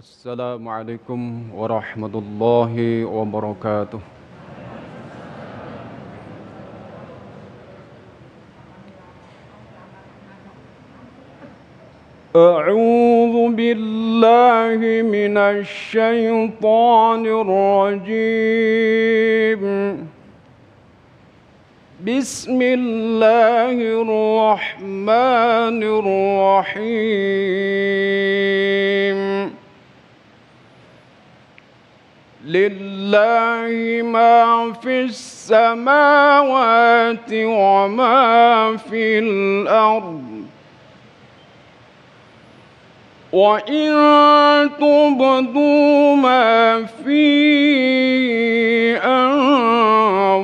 السلام عليكم ورحمة الله وبركاته. أعوذ بالله من الشيطان الرجيم. بسم الله الرحمن الرحيم. لله ما في السماوات وما في الأرض، وإن تبدوا ما في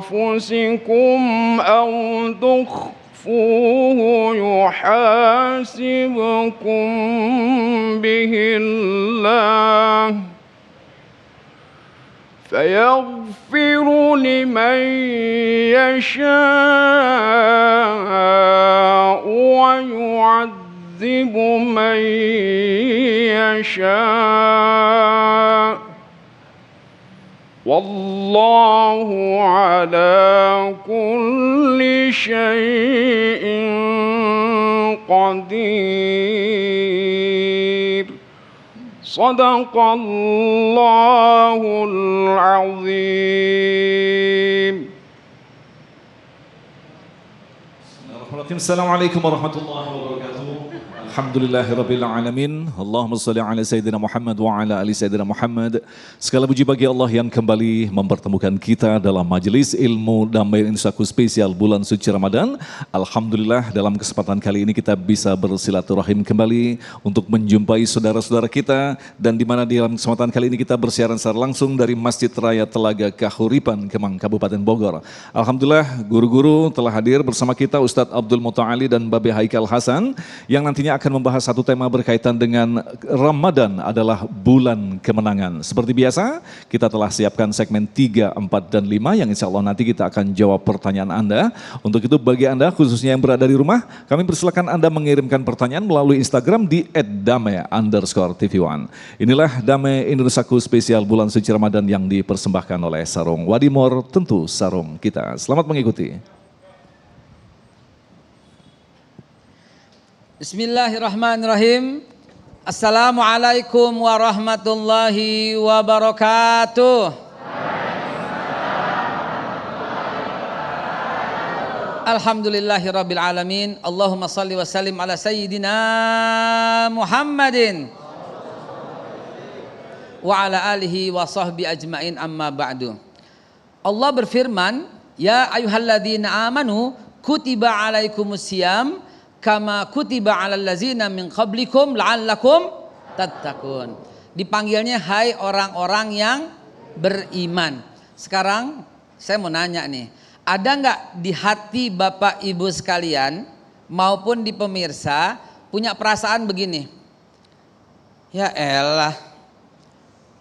أنفسكم أو تخفوه يحاسبكم به الله، فيغفر لمن يشاء ويعذب من يشاء، والله على كل شيء قدير. صدق الله العظيم. Assalamualaikum warahmatullahi wabarakatuh. Alhamdulillahirabbil alamin. Allahumma shalli ala sayyidina Muhammad wa ala ali sayyidina Muhammad. Segala puji bagi Allah yang kembali mempertemukan kita dalam majelis ilmu damai Insaku spesial bulan suci Ramadan. Alhamdulillah dalam kesempatan kali ini kita bisa bersilaturahim kembali untuk menjumpai saudara-saudara kita, dan di mana dalam kesempatan kali ini kita bersiaran secara langsung dari Masjid Raya Telaga Kahuripan, Kemang, Kabupaten Bogor. Alhamdulillah guru-guru telah hadir bersama kita, Ustadz Abdul Muta'ali dan Babe Haikal Hasan, yang nantinya akan membahas satu tema berkaitan dengan Ramadan adalah bulan kemenangan. Seperti biasa, kita telah siapkan segmen 3, 4, dan 5 yang insya Allah nanti kita akan jawab pertanyaan Anda. Untuk itu bagi Anda khususnya yang berada di rumah, kami persilakan Anda mengirimkan pertanyaan melalui Instagram di @dame_tv1. Inilah Dame Indonesiaku spesial bulan suci Ramadan yang dipersembahkan oleh Sarung Wadimor, tentu sarung kita. Selamat mengikuti. Bismillahirrahmanirrahim. Assalamualaikum warahmatullahi wabarakatuh. Alhamdulillahirabbil alamin. Allahumma salli wa sallim ala sayyidina Muhammadin wa ala alihi wa sahbi ajmain, amma ba'du. Allah berfirman, ya ayyuhalladzina amanu kutiba alaikumusiyam kama kutiba alal ladzina min qablikum la'allakum tattaqun. Dipanggilnya hai orang-orang yang beriman. Sekarang saya mau nanya nih, ada nggak di hati Bapak Ibu sekalian maupun di pemirsa punya perasaan begini? Ya elah,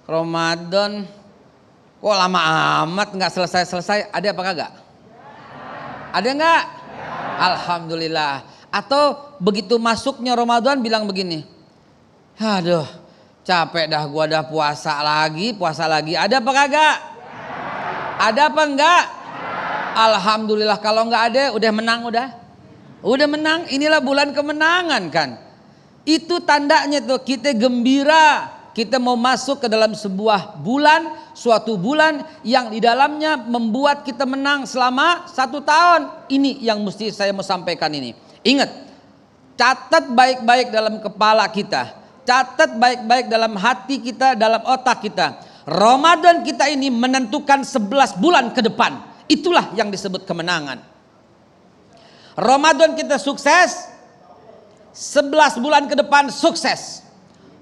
Ramadan kok lama amat nggak selesai-selesai. Ada apa kagak? Ada nggak? Alhamdulillah. Atau begitu masuknya Ramadan bilang begini, aduh capek dah gua dah puasa lagi. Ada apa kagak? Ada apa enggak? Alhamdulillah. Kalau enggak ada udah menang. Udah menang. Inilah bulan kemenangan kan. Itu tandanya tuh kita gembira. Kita mau masuk ke dalam sebuah bulan, suatu bulan yang di dalamnya membuat kita menang selama 1 tahun. Ini yang mesti saya mau sampaikan ini. Ingat, catat baik-baik dalam kepala kita, catat baik-baik dalam hati kita, dalam otak kita. Ramadan kita ini menentukan 11 bulan ke depan. Itulah yang disebut kemenangan. Ramadan kita sukses, 11 bulan ke depan sukses.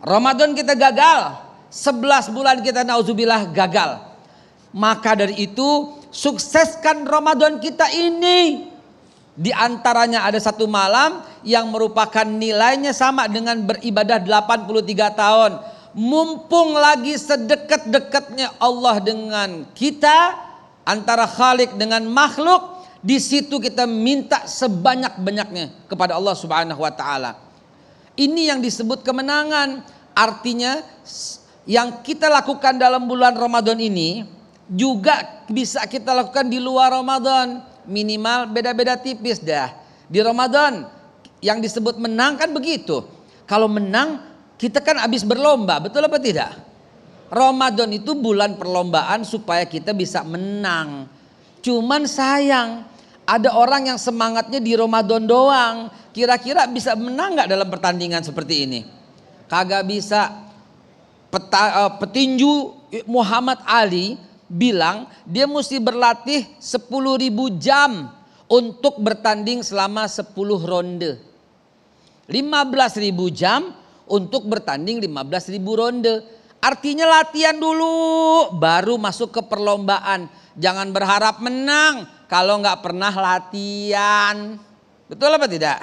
Ramadan kita gagal, 11 bulan kita nauzubillah gagal. Maka dari itu sukseskan Ramadan kita ini. Di antaranya ada satu malam yang merupakan nilainya sama dengan beribadah 83 tahun. Mumpung lagi sedekat-dekatnya Allah dengan kita, antara Khalik dengan makhluk, di situ kita minta sebanyak-banyaknya kepada Allah Subhanahu wa taala. Ini yang disebut kemenangan. Artinya yang kita lakukan dalam bulan Ramadan ini juga bisa kita lakukan di luar Ramadan. Minimal beda-beda tipis dah. Di Ramadan yang disebut menang kan begitu. Kalau menang kita kan habis berlomba, betul apa tidak? Ramadan itu bulan perlombaan supaya kita bisa menang. Cuman sayang, ada orang yang semangatnya di Ramadan doang. Kira-kira bisa menang gak dalam pertandingan seperti ini? Kagak bisa. Petinju Muhammad Ali bilang dia mesti berlatih 10.000 jam untuk bertanding selama 10 ronde. 15.000 jam untuk bertanding 15.000 ronde. Artinya latihan dulu baru masuk ke perlombaan. Jangan berharap menang kalau nggak pernah latihan. Betul apa tidak?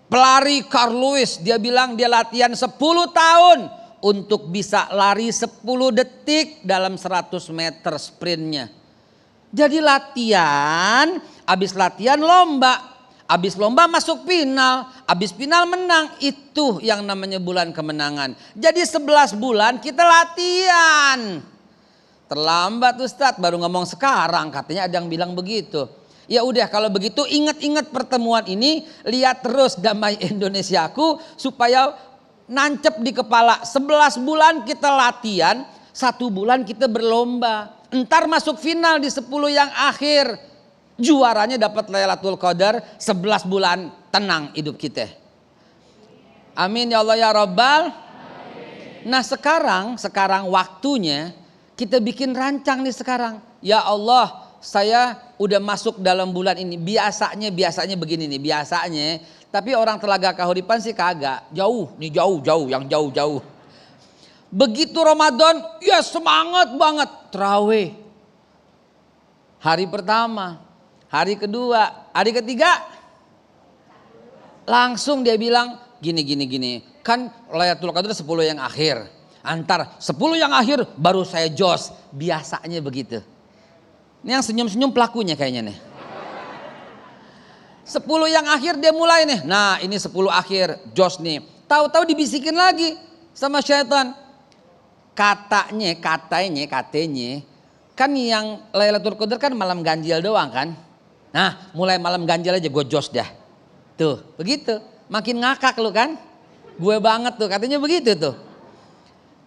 Pelari Carl Lewis dia bilang dia latihan 10 tahun untuk bisa lari 10 detik dalam 100 meter sprintnya. Jadi latihan, habis latihan lomba. Habis lomba masuk final, habis final menang. Itu yang namanya bulan kemenangan. Jadi 11 bulan kita latihan. Terlambat Ustadz, baru ngomong sekarang, katanya ada yang bilang begitu. Ya udah kalau begitu ingat-ingat pertemuan ini, lihat terus Damai Indonesiaku supaya nancep di kepala. 11 bulan kita latihan, 1 bulan kita berlomba. Entar masuk final di 10 yang akhir. Juaranya dapat Lailatul Qadar, 11 bulan tenang hidup kita. Amin ya Allah ya Rabbal. Nah sekarang waktunya kita bikin rancang nih sekarang. Ya Allah, saya udah masuk dalam bulan ini. Biasanya begini nih, biasanya. Tapi orang Telaga Kahuripan sih kagak. Jauh, yang jauh. Begitu Ramadan, ya semangat banget. Tarawih. Hari pertama, hari kedua, hari ketiga. Langsung dia bilang gini. Kan Lailatul Qadar 10 yang akhir. Antar 10 yang akhir baru saya jos. Biasanya begitu. Ini yang senyum-senyum pelakunya kayaknya nih. 10 yang akhir dia mulai nih. Nah ini 10 akhir jos nih. Tahu-tahu dibisikin lagi sama syaitan. Katanya kan yang Lailatul Qadar kan malam ganjil doang kan. Nah mulai malam ganjil aja gue jos dah. Tuh begitu. Makin ngakak lu kan. Gue banget tuh katanya begitu tuh.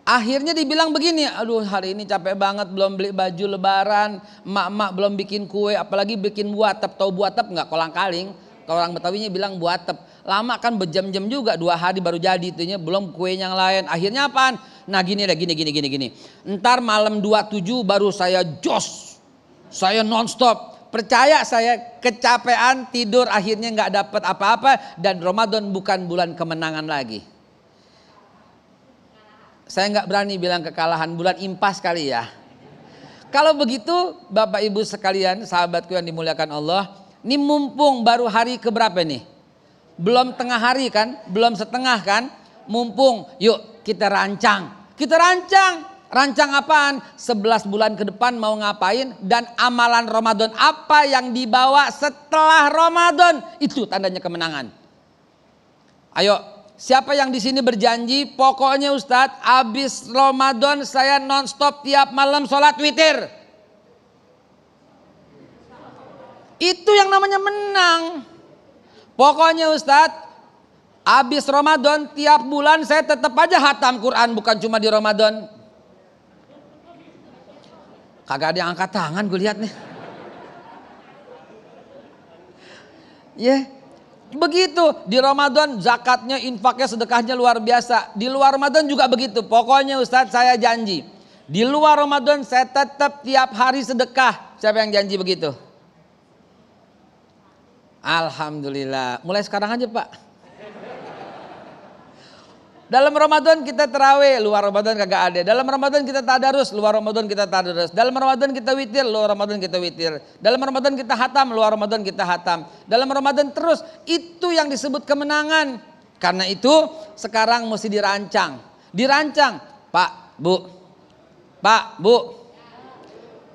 Akhirnya dibilang begini, aduh hari ini capek banget belum beli baju lebaran, emak-emak belum bikin kue, apalagi bikin buatep. Tahu buatep nggak? Kolang kaling. Kalau orang Betawinya bilang buatep. Lama kan berjam-jam juga, 2 hari baru jadi itunya, belum kue yang lain. Akhirnya apaan? Nah gini. Ntar malam 27 baru saya jos, saya nonstop. Percaya saya kecapean tidur akhirnya nggak dapat apa-apa dan Ramadan bukan bulan kemenangan lagi. Saya nggak berani bilang kekalahan, bulan impas kali ya. Kalau begitu Bapak Ibu sekalian, sahabatku yang dimuliakan Allah, ini mumpung baru hari keberapa nih? Belum tengah hari kan, belum setengah kan? Mumpung, yuk kita rancang. Rancang apaan? 11 bulan ke depan mau ngapain dan amalan Ramadan apa yang dibawa setelah Ramadan, itu tandanya kemenangan. Ayo. Siapa yang di sini berjanji, pokoknya Ustadz, abis Ramadan saya nonstop tiap malam sholat witir. Itu yang namanya menang. Pokoknya Ustadz, abis Ramadan tiap bulan saya tetap aja hatam Quran, bukan cuma di Ramadan. Kagak ada yang angkat tangan gue lihat nih. Ya. Begitu di Ramadan zakatnya, infaknya, sedekahnya luar biasa. Di luar Ramadan juga begitu. Pokoknya Ustadz saya janji. Di luar Ramadan saya tetap tiap hari sedekah. Siapa yang janji begitu? Alhamdulillah. Mulai sekarang aja Pak. Dalam Ramadan kita terawih, luar Ramadan kagak ada. Dalam Ramadan kita tadarus, luar Ramadan kita tadarus. Dalam Ramadan kita witir, luar Ramadan kita witir. Dalam Ramadan kita hatam, luar Ramadan kita hatam. Dalam Ramadan terus, itu yang disebut kemenangan. Karena itu sekarang mesti dirancang. Pak, Bu.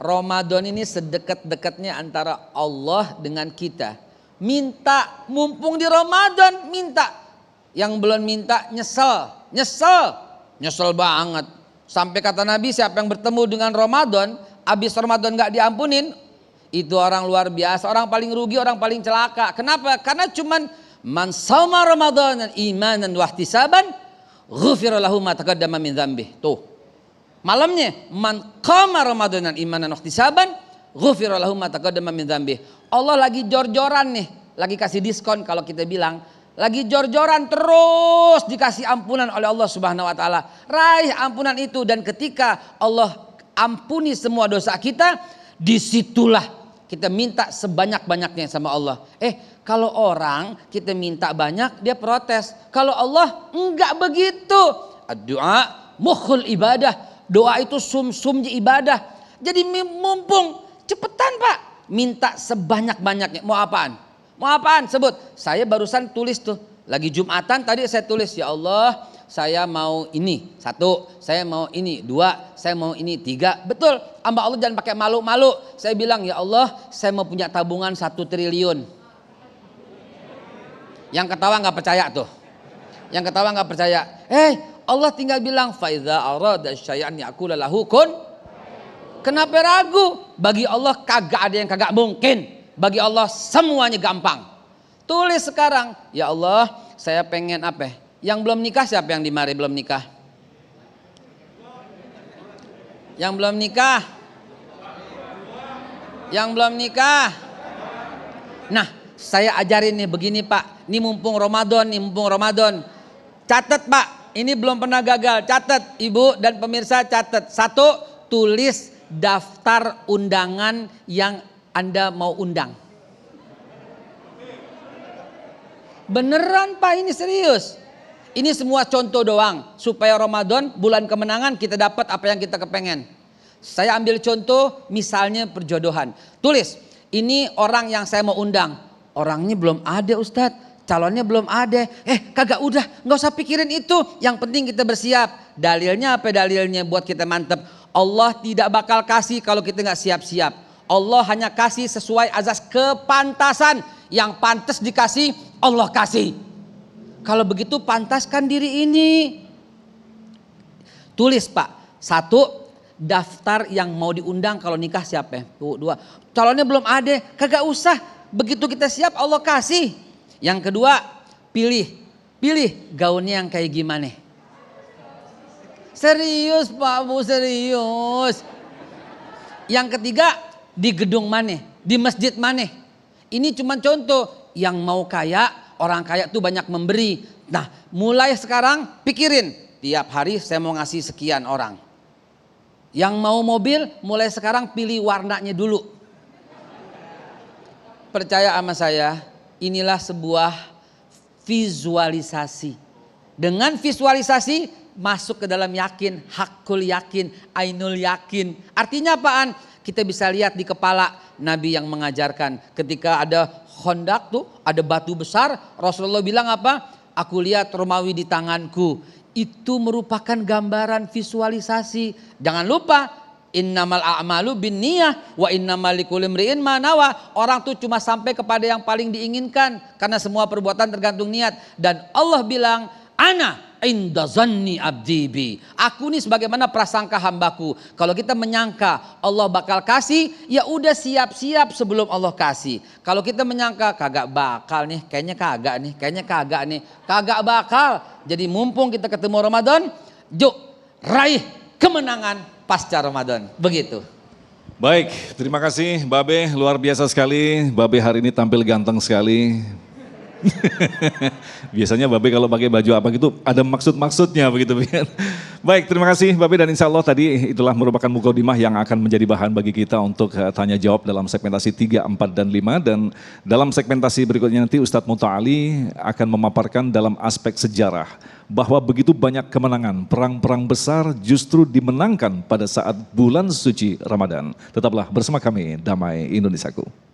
Ramadan ini sedekat-dekatnya antara Allah dengan kita. Minta, mumpung di Ramadan minta. Yang belum minta nyesel. Nyesel banget. Sampai kata Nabi, siapa yang bertemu dengan Ramadan, habis Ramadan gak diampunin, itu orang luar biasa, orang paling rugi, orang paling celaka. Kenapa? Karena cuman man shoma Ramadan imanan wa ihtisaban ghufira lahu ma taqaddama min dzambih. Tuh. Malamnya man qama Ramadan imanan wa ihtisaban ghufira lahu ma taqaddama min dzambih. Allah lagi jor-joran nih, lagi kasih diskon kalau kita bilang. Lagi jor-joran terus dikasih ampunan oleh Allah Subhanahu wa taala. Raih ampunan itu, dan ketika Allah ampuni semua dosa kita, disitulah kita minta sebanyak-banyaknya sama Allah. Kalau orang kita minta banyak, dia protes. Kalau Allah enggak begitu. Doa mukhul ibadah. Doa itu sumsumnya ibadah. Jadi mumpung cepetan Pak, minta sebanyak-banyaknya. Mau apaan? Mau apaan? Sebut. Saya barusan tulis tuh. Lagi Jumatan tadi saya tulis, ya Allah saya mau ini. 1, saya mau ini. 2, saya mau ini. 3. Betul. Amba Allah jangan pakai malu-malu. Saya bilang, ya Allah saya mau punya tabungan 1 triliun. Yang ketawa gak percaya tuh. Yang ketawa gak percaya. Allah tinggal bilang, faiza arada syai'an yaqula lahu kun. Kenapa ragu? Bagi Allah kagak ada yang kagak mungkin. Bagi Allah semuanya gampang. Tulis sekarang, ya Allah saya pengen apa? Yang belum nikah siapa yang di mari belum nikah? Yang belum nikah? Yang belum nikah? Nah, saya ajarin nih begini Pak. Ini mumpung Ramadan. Catat Pak, ini belum pernah gagal. Catat Ibu dan pemirsa, catat. 1, tulis daftar undangan yang Anda mau undang. Beneran Pak, ini serius. Ini semua contoh doang. Supaya Ramadan, bulan kemenangan, kita dapat apa yang kita kepengen. Saya ambil contoh misalnya perjodohan. Tulis, ini orang yang saya mau undang. Orangnya belum ada Ustadz. Calonnya belum ada. Kagak udah, gak usah pikirin itu. Yang penting kita bersiap. Dalilnya apa dalilnya buat kita mantep. Allah tidak bakal kasih kalau kita gak siap-siap. Allah hanya kasih sesuai azas kepantasan. Yang pantas dikasih, Allah kasih. Kalau begitu pantaskan diri ini. Tulis Pak. 1, daftar yang mau diundang kalau nikah siapa? 2, calonnya belum ada, kagak usah. Begitu kita siap Allah kasih. Yang kedua, pilih gaunnya yang kayak gimana. Serius Pak Bu, serius. Yang ketiga, di gedung mana, di masjid mana. Ini cuma contoh. Yang mau kaya, orang kaya tuh banyak memberi. Nah, mulai sekarang pikirin, tiap hari saya mau ngasih sekian orang. Yang mau mobil, mulai sekarang pilih warnanya dulu. Percaya sama saya, inilah sebuah visualisasi. Dengan visualisasi masuk ke dalam yakin, hakul yakin, ainul yakin. Artinya apaan? Kita bisa lihat di kepala Nabi yang mengajarkan. Ketika ada Khandaq tuh, ada batu besar, Rasulullah bilang apa? Aku lihat Romawi di tanganku. Itu merupakan gambaran visualisasi. Jangan lupa, innamal a'malu binniyah wa innamal likulli imri'in ma nawa. Orang tuh cuma sampai kepada yang paling diinginkan karena semua perbuatan tergantung niat. Dan Allah bilang, ana inda zanni abdi bi. Aku nih sebagaimana prasangka hambaku. Kalau kita menyangka Allah bakal kasih, ya udah siap-siap sebelum Allah kasih. Kalau kita menyangka kagak bakal nih, kayaknya kagak nih, kagak bakal. Jadi mumpung kita ketemu Ramadan, yuk raih kemenangan pasca Ramadan. Begitu. Baik, terima kasih Babe, luar biasa sekali. Babe hari ini tampil ganteng sekali. Biasanya Babe kalau pakai baju apa gitu ada maksud-maksudnya begitu. Baik, terima kasih Babe, dan insya Allah tadi itulah merupakan mukadimah yang akan menjadi bahan bagi kita untuk tanya jawab dalam segmentasi 3, 4, dan 5. Dan dalam segmentasi berikutnya nanti Ustadz Muta'ali akan memaparkan dalam aspek sejarah bahwa begitu banyak kemenangan, perang-perang besar justru dimenangkan pada saat bulan suci Ramadan. Tetaplah bersama kami, Damai Indonesiaku.